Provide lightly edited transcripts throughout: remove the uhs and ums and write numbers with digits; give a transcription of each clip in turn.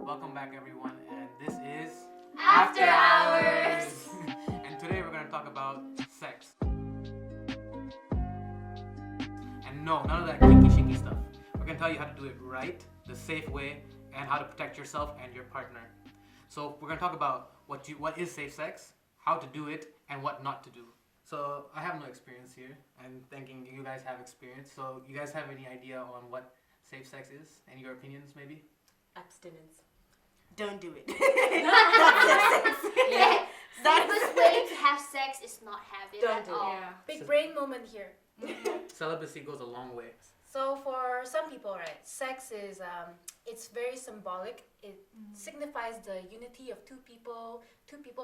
Welcome back, everyone, and this is After Hours. And today we're going to talk about sex. And no, none of that kinky shinky stuff. We're going to tell you how to do it right, the safe way, and how to protect yourself and your partner. So we're going to talk about what is safe sex, how to do it, and what not to do. So I have no experience here. I'm thinking you guys have experience. So you guys have any idea on what safe sex is? Any your opinions, maybe? Abstinence. Don't do it. Yeah. Safest way to have sex is not have it Don't at do it. all. Yeah. Big So- brain moment here. Celibacy goes a long way. So for some people, right, sex is it's very symbolic. It signifies the unity of two people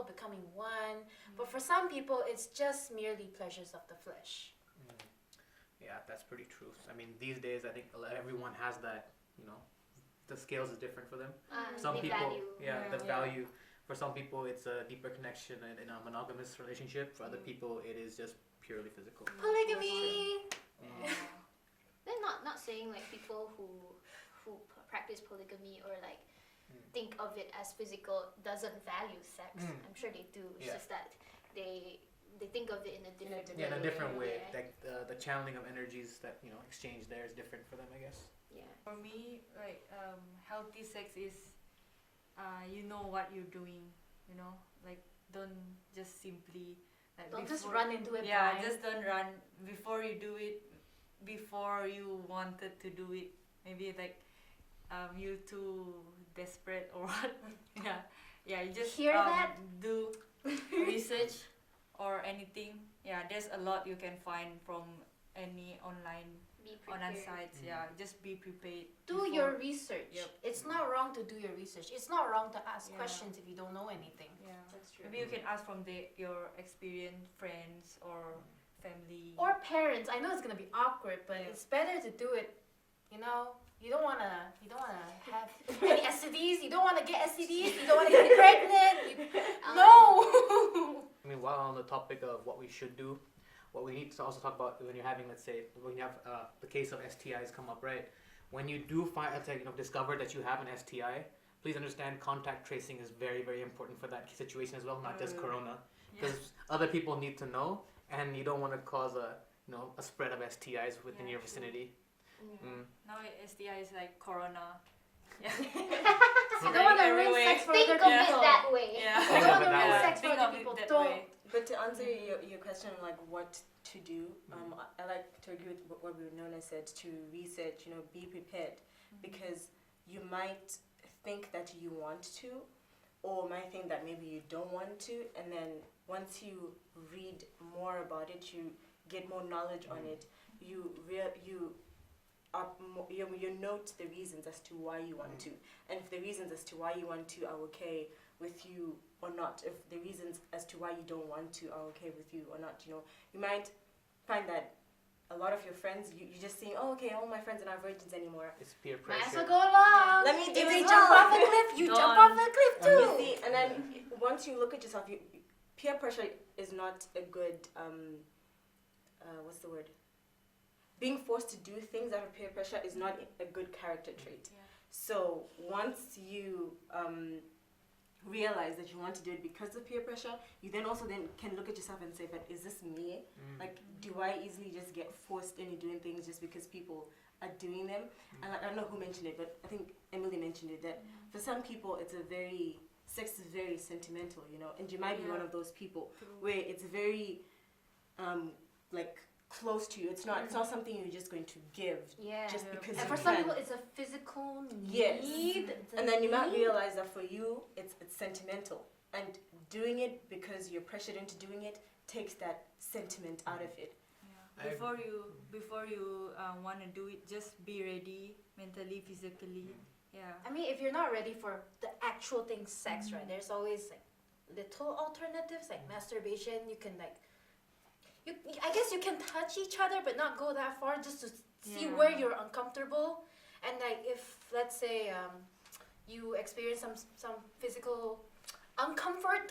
becoming one. But for some people, it's just merely pleasures of the flesh. Yeah, that's pretty true. I mean, these days, I think everyone has that, the scales is different for them. Some The people, value. the value. For some people, it's a deeper connection in a monogamous relationship. For other people, it is just purely physical. Polygamy. Mm. They're not saying like people who practice polygamy or like think of it as physical doesn't value sex. I'm sure they do. It's Yeah. just that they think of it in a different way. Yeah, in a different way. Yeah. Like the channeling of energies that exchange there is different for them, I guess. Yeah. For me, like healthy sex is, you know what you're doing. Like don't just simply like Don't just before- run into it. Yeah, blind. just don't run before you do it. Before you wanted to do it, maybe like you're too desperate or what? yeah. You just Hear that? do research or anything. Yeah, there's a lot you can find from any online Be prepared. sites. Yeah, just be prepared. Do before- your research. Yep. It's not wrong to do your research. It's not wrong to ask Yeah. questions if you don't know anything. Yeah. That's true. Maybe you can ask from your experienced friends or family. Or parents. I know it's gonna be awkward, but it's better to do it. You don't wanna have any STDs. You don't wanna get STDs. You don't wanna get pregnant. No. I mean, while on the topic of what we should do, what we need to also talk about when you're having, let's say, when you have the case of STIs come up, right? When you do find, discover that you have an STI, please understand contact tracing is very, very important for that situation as well, not just Corona, because other people need to know, and you don't want to cause a spread of STIs within Yeah, your true. vicinity. Mm. Now STI is like Corona. Yeah. You don't wanna ruin Everywhere. sex for Think other of Yeah. it people. that way. Yeah. You Think don't of wanna it that ruin way. sex for Think other of it people. that Don't. way. But to answer your question, like what to do, I like to agree with what Nona said, to research, be prepared. Because you might think that you want to, or might think that maybe you don't want to, and then once you read more about it, you get more knowledge on it, you note the reasons as to why you want to. And if the reasons as to why you want to are okay with you or not, if the reasons as to why you don't want to are okay with you or not, you might find that a lot of your friends, you just think, oh, okay, all my friends are not virgins anymore. It's peer Might as pressure. well go along. Let me do If they it jump well. off a cliff, you Go jump on. off a cliff You too. see, and then once you look at yourself, peer pressure is not a good, what's the word? Being forced to do things out of peer pressure is not a good character trait. Yeah. So once you realize that you want to do it because of peer pressure, you then can look at yourself and say, but is this me? Like, do I easily just get forced into doing things just because people are doing them? And I don't know who mentioned it, but I think Emily mentioned it, that for some people sex is very sentimental, and you might be one of those people where it's very like close to you. It's not something you're just going to give Yeah. just because And you for some can. people, it's a physical need. Yes. It's a And then you might need. realize that for you, it's sentimental. And doing it because you're pressured into doing it takes that sentiment out of it. Yeah. Before you want to do it, just be ready mentally, physically. Yeah. I mean, if you're not ready for the actual thing, sex, right? There's always like little alternatives, like masturbation. You can I guess you can touch each other, but not go that far, just to see Yeah. where you're uncomfortable. And like, if let's say you experience some physical uncomfort.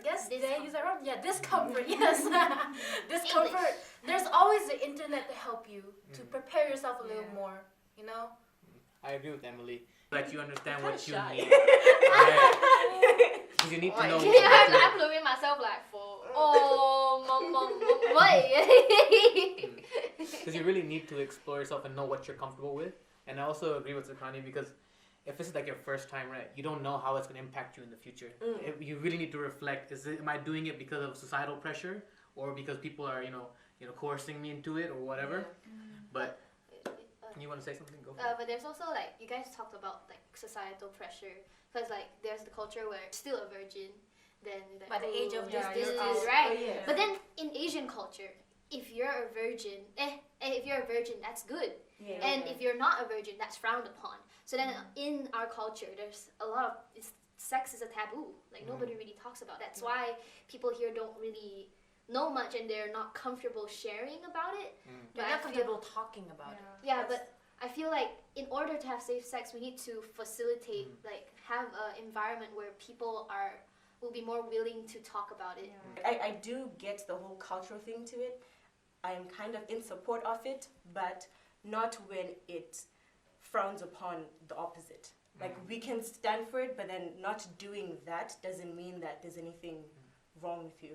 Yes, did I use that wrong? Yeah, discomfort. Yes, discomfort. There's always the internet to help you to prepare yourself a little Yeah. more. I agree with Emily. That you understand I'm what you kinda shy. need. Right. Because you need to know. I'm looking myself like for wait. Because you really need to explore yourself and know what you're comfortable with. And I also agree with Sakani because if this is like your first time, right, you don't know how it's going to impact you in the future. You really need to reflect: am I doing it because of societal pressure, or because people are, coercing me into it, or whatever? But you want to say something? Go for it. But there's also like you guys talked about like societal pressure because like there's the culture where still a virgin, then like, By the age of this, yeah, this, you're this, out. right? Oh, yeah. But then in Asian culture, if you're a virgin, if you're a virgin, that's good. Yeah. And if you're not a virgin, that's frowned upon. So then in our culture, there's a lot of sex is a taboo. Like nobody really talks about. That's why people here don't really know much and they're not comfortable sharing about it. You're But not I feel- comfortable talking about it. Yeah, but I feel like in order to have safe sex, we need to facilitate, like, have an environment where people will be more willing to talk about it. I do get the whole cultural thing to it. I am kind of in support of it, but not when it frowns upon the opposite. Like we can stand for it, but then not doing that doesn't mean that there's anything wrong with you.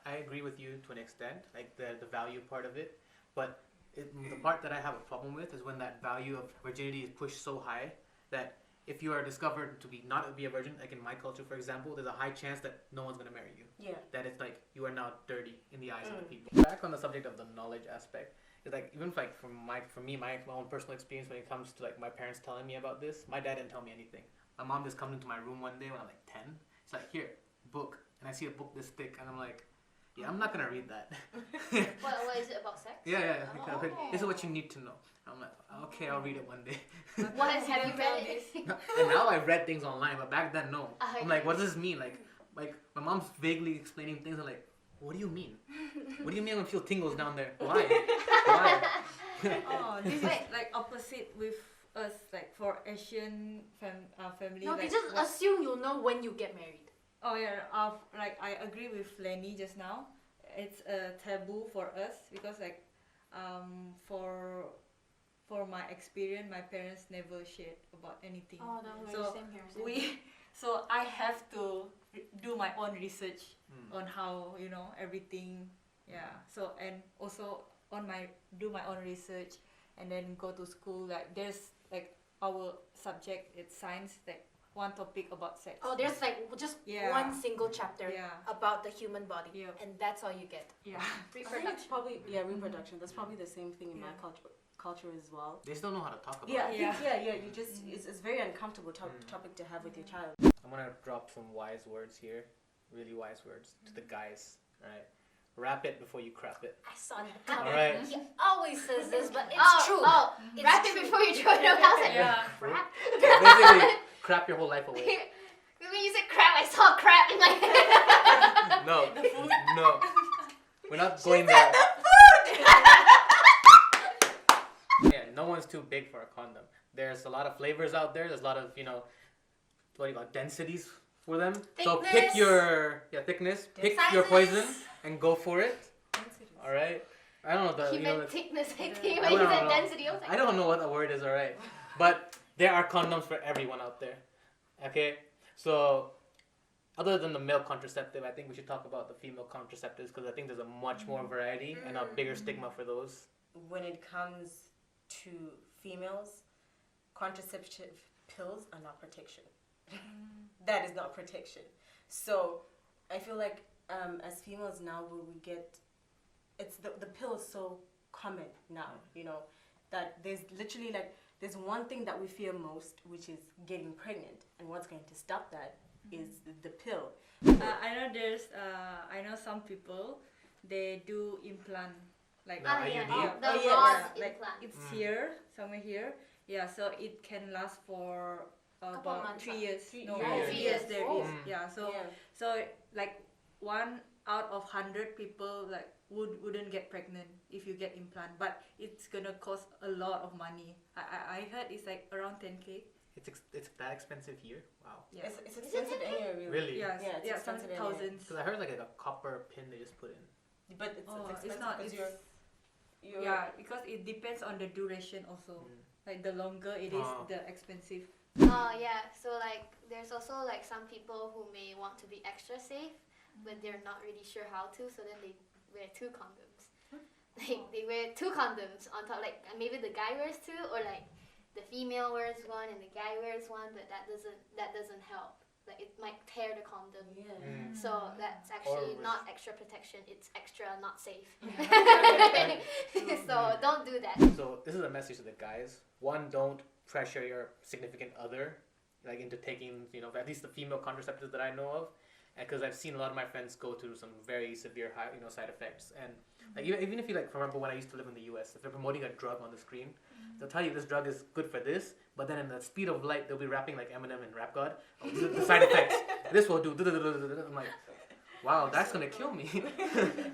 I agree with you to an extent, like the value part of it. But the part that I have a problem with is when that value of virginity is pushed so high that if you are discovered to not be a virgin, like in my culture, for example, there's a high chance that no one's gonna marry you. Yeah. That it's like you are now dirty in the eyes of the people. Back on the subject of the knowledge aspect, it's like even like for me, my own personal experience when it comes to like my parents telling me about this, my dad didn't tell me anything. My mom just comes into my room one day when I'm like 10. It's like, here, book, and I see a book this thick, and I'm like, yeah, I'm not gonna read that. What is it about sex? Yeah. Oh. This is what you need to know. I'm like, okay, I'll read it one day. What have you read it? And now I've read things online, but back then no. Oh, I'm like, what does this mean? Like my mom's vaguely explaining things. I'm like, what do you mean? What do you mean I feel tingles down there? Why? Why? Oh, this is Wait. like opposite with us, like for Asian family. No, like they just what- assume you'll know when you get married. Oh yeah, like I agree with Lenny just now. It's a taboo for us because like for my experience, my parents never shared about anything. Oh, no, So same here. So I have to do my own research on how everything. Yeah. So and also do my own research and then go to school. Like there's like our subject, it's science, like one topic about sex. Oh, there's like just Yeah. one single chapter Yeah. about the human body, Yeah. and that's all you get. Yeah. I think it's probably reproduction. That's probably the same thing in my culture as well. They still know how to talk about Yeah, I it. think, you just it's very uncomfortable topic to have with your child. I'm gonna drop some wise words here, really wise words to the guys. Right, wrap it before you crap it. I saw that All coming. right. He always says this, but it's true. Oh, It's wrap it true. before you throw it out. I was like, Yeah. crap. Basically, crap your whole life away. When you said crap, I saw crap in my head. No, we're not going there. Yeah, no one's too big for a condom. There's a lot of flavors out there. There's a lot of what do you call it, densities for them. So pick Thickness. your thickness, pick your poison, and go for it. Densities. All right. I don't know He the meant thickness, I think, I when you don't said know. density. I was like, I don't know what the word is. All right, but there are condoms for everyone out there. Okay, so other than the male contraceptive, I think we should talk about the female contraceptives because I think there's a much more variety and a bigger stigma for those. When it comes to females, contraceptive pills are not protection. That is not protection. So I feel like as females now, we get the pill is so common now, that there's literally there's one thing that we fear most, which is getting pregnant, and what's going to stop that is the pill. I know some people they do implant like No, ah, IUD. yeah, the Oh, yeah, rod yeah, like implant. it's here somewhere here. Yeah, so it can last for Couple about months, 3 huh? years. Three No, years. 3 years there Oh. is. Yeah, so Yeah. so like 1 out of 100 people like wouldn't get pregnant if you get implant, but it's gonna cost a lot of money. I heard it's like around 10K. It's that expensive here. Wow. Yeah. It's expensive anyway, really. Really? Yeah, Yeah, it's yeah, some expensive anyway. thousands. Because I heard like a copper pin they just put in. But it's Oh, expensive it's not. because It's, you're yeah, because it depends on the duration also. Like the longer it is, Ah. the expensive. Oh yeah, so like there's also like some people who may want to be extra safe, but they're not really sure how to, so then they wear 2 condoms. Like they wear 2 condoms on top, like maybe the guy wears 2, or like the female wears 1 and the guy wears 1, but that doesn't help. Like it might tear the condom. Yeah. Mm. So that's actually Or not extra protection, it's extra not safe. Yeah. So don't do that. So this is a message to the guys. One, don't pressure your significant other, like into taking, at least the female contraceptives that I know of, because I've seen a lot of my friends go through some very severe side effects. And like even if you like, for example, when I used to live in the U.S., if they're promoting a drug on the screen, they'll tell you this drug is good for this, but then in the speed of light, they'll be rapping like Eminem and Rap God. Oh, these are the side effects. This will do. I'm like, wow, that's gonna kill me.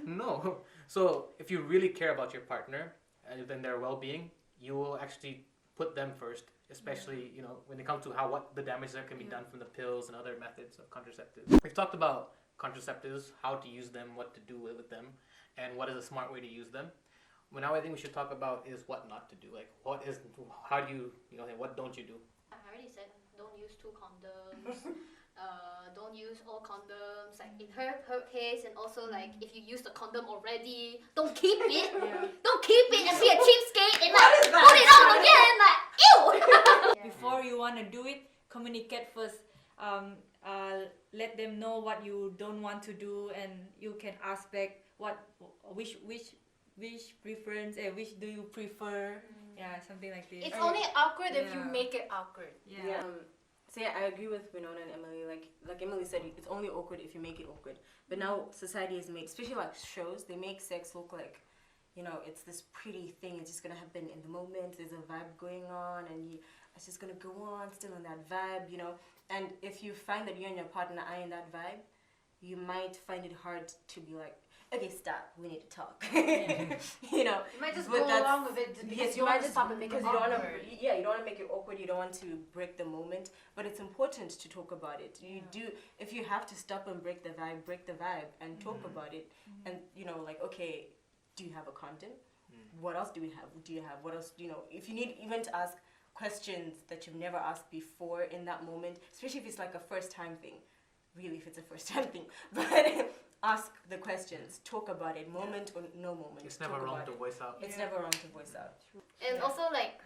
No. So if you really care about your partner and then their well-being, you will actually put them first, especially when it comes to what the damage that can be done from the pills and other methods of contraceptives. We've talked about contraceptives, how to use them, what to do with them, and what is a smart way to use them. Well, now I think we should talk about is what not to do. Like how do you what don't you do? I already said don't use 2 condoms. Don't use all condoms. Like in her case, and also like if you use the condom already, don't keep it. Don't keep it and be a cheapskate and like put it out again. Like ew. Before you want to do it, communicate first. Let them know what you don't want to do, and you can ask back which preference and which do you prefer. Yeah, something like this. It's only awkward if you Yeah. make it awkward. Yeah. So yeah, I agree with Winona and Emily. Like Emily said, it's only awkward if you make it awkward. But now society has made, especially like shows, they make sex look like, it's this pretty thing. It's just gonna happen in the moment. There's a vibe going on, and it's just gonna go on, still in that vibe, And if you find that you and your partner are in that vibe, you might find it hard to be like, okay, stop. We need to talk. You might just But go that's- along with it because Yes, you you might want to just stop and make it because you don't want awkward. to. Yeah, you don't want to make it awkward. You don't want to break the moment. But it's important to talk about it. You do. If you have to stop and break the vibe and talk about it. And like, okay, do you have a condom? What else do we have? Do you have what else? If you need even to ask questions that you've never asked before in that moment, especially if it's like a first time thing. Really, if it's a first time thing, but ask the questions, talk about it, moment or no moment. It's never talk wrong about to it. voice out. It's never wrong to voice out. And Yeah. also like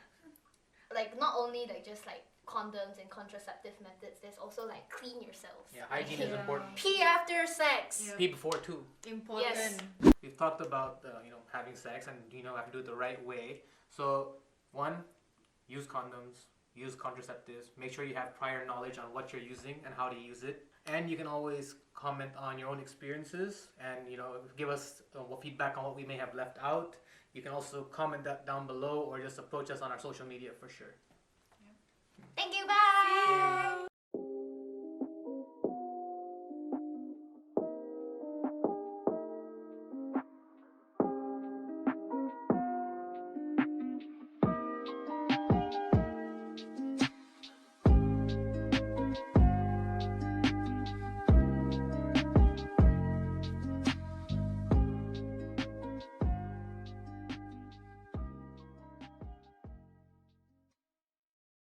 not only like just like condoms and contraceptive methods, there's also like clean yourselves. Yeah, hygiene is Yeah. important. Pee after sex. Yeah. Pee before too. Important. Yes. We've talked about having sex and have to do it the right way. So one, use condoms, use contraceptives. Make sure you have prior knowledge on what you're using and how to use it. And you can always comment on your own experiences and give us feedback on what we may have left out. You can also comment that down below or just approach us on our social media for sure. Thank you. Bye. Yeah.